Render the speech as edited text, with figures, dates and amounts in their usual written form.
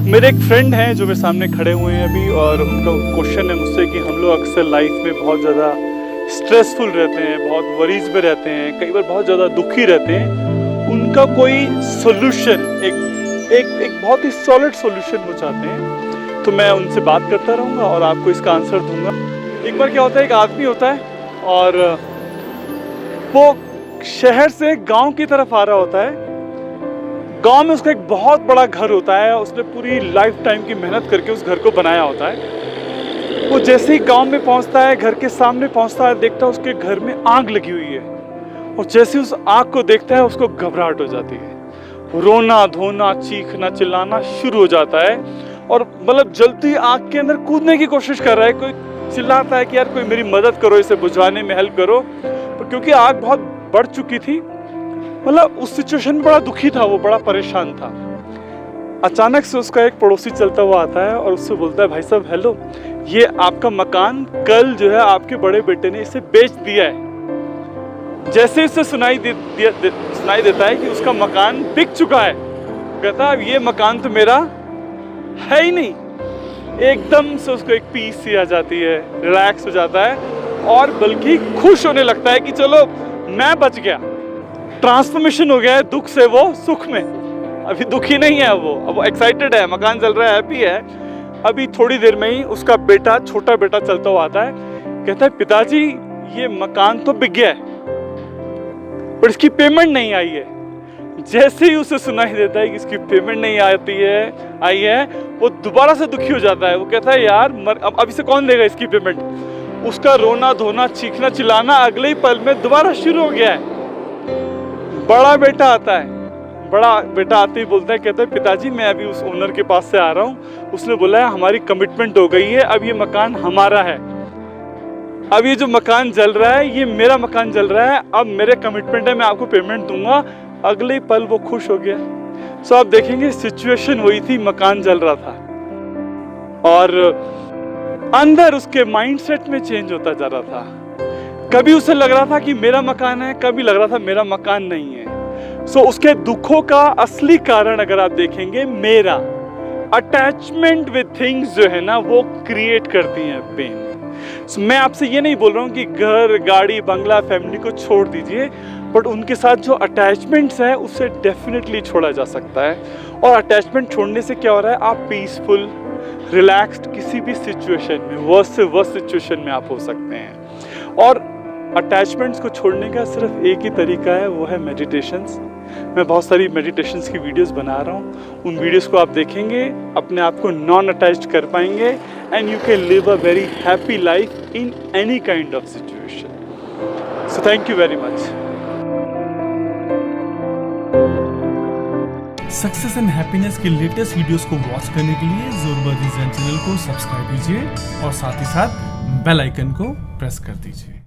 मेरे एक फ्रेंड हैं जो मेरे सामने खड़े हुए हैं अभी, और उनका क्वेश्चन है मुझसे कि हम लोग अक्सर लाइफ में बहुत ज़्यादा स्ट्रेसफुल रहते हैं, बहुत वरीज में रहते हैं, कई बार बहुत ज़्यादा दुखी रहते हैं। उनका कोई सोल्यूशन, एक बहुत ही सॉलिड सोल्यूशन वो चाहते हैं, तो मैं उनसे बात करता रहूँगा और आपको इसका आंसर दूंगा। एक बार क्या होता है, एक आदमी होता है और वो शहर से गाँव की तरफ आ रहा होता है। गांव में उसका एक बहुत बड़ा घर होता है, उसने पूरी लाइफ टाइम की मेहनत करके उस घर को बनाया होता है। वो जैसे ही गांव में पहुंचता है, घर के सामने पहुंचता है, देखता है उसके घर में आग लगी हुई है, और जैसे उस आग को देखता है उसको घबराहट हो जाती है। रोना धोना, चीखना चिल्लाना शुरू हो जाता है, और मतलब जल्दी आग के अंदर कूदने की कोशिश कर रहा है। कोई चिल्लाता है कि यार कोई मेरी मदद करो, इसे बुझाने में हेल्प करो, पर क्योंकि आग बहुत बढ़ चुकी थी, मतलब उस सिचुएशन में बड़ा दुखी था, वो बड़ा परेशान था। अचानक से उसका एक पड़ोसी चलता हुआ आता है और उससे बोलता है, भाई साहब हेलो, ये आपका मकान कल जो है आपके बड़े बेटे ने इसे बेच दिया है। जैसे उसे सुनाई देता है कि उसका मकान बिक चुका है, कहता है ये मकान तो मेरा है ही नहीं। एकदम से उसको एक पीस सी आ जाती है, रिलैक्स हो जाता है, और बल्कि खुश होने लगता है कि चलो मैं बच गया। ट्रांसफॉर्मेशन हो गया है दुख से वो सुख में। अभी दुखी नहीं है वो, अब वो एक्साइटेड है, मकान चल रहा है, हैप्पी है। अभी थोड़ी देर में ही उसका बेटा, छोटा बेटा चलता हुआ आता है, कहता है पिताजी ये मकान तो बिक गया है, पर इसकी पेमेंट नहीं आई है। जैसे ही उसे सुनाई देता है कि इसकी पेमेंट नहीं आई है, वो दोबारा से दुखी हो जाता है। वो कहता है यार अब इसे कौन देगा इसकी पेमेंट। उसका रोना धोना, चीखना चिल्लाना अगले ही पल में दोबारा शुरू हो गया है। बड़ा बेटा आता है, बड़ा बेटा आते ही बोलता है, कहता है पिताजी मैं अभी उस ओनर के पास से आ रहा हूँ, उसने बोला है हमारी कमिटमेंट हो गई है, अब ये मकान हमारा है, अब ये जो मकान जल रहा है ये मेरा मकान जल रहा है, अब मेरे कमिटमेंट है, मैं आपको पेमेंट दूंगा। अगले ही पल वो खुश हो गया। सो आप देखेंगे सिचुएशन वही थी, मकान जल रहा था, और अंदर उसके माइंडसेट में चेंज होता जा रहा था। कभी उसे लग रहा था कि मेरा मकान है, कभी लग रहा था मेरा मकान नहीं है। सो उसके दुखों का असली कारण अगर आप देखेंगे, मेरा अटैचमेंट विद थिंग्स जो है ना, वो क्रिएट करती हैं पेन। सो मैं आपसे ये नहीं बोल रहा हूँ कि घर गाड़ी बंगला फैमिली को छोड़ दीजिए, बट उनके साथ जो अटैचमेंट्स है उसे डेफिनेटली छोड़ा जा सकता है। और अटैचमेंट छोड़ने से क्या हो रहा है, आप पीसफुल रिलैक्स्ड किसी भी सिचुएशन में, वर्स्ट से वर्स्ट सिचुएशन में आप हो सकते हैं। और अटैचमेंट्स को छोड़ने का सिर्फ एक ही तरीका है, वो है मेडिटेशंस। मैं बहुत सारी मेडिटेशंस की वीडियोस बना रहा हूँ, उन वीडियोस को आप देखेंगे, अपने आप को नॉन अटैच्ड कर पाएंगे, and you can live a very happy life in any kind of situation. So thank you very much. Success and happiness के लेटेस्ट वीडियोस को वॉच करने के लिए ज़ोरबा डिज़ाइन चैनल को सब्सक्राइब कीजिए और साथ ही साथ बेल आइकन को प्रेस कर दीजिए।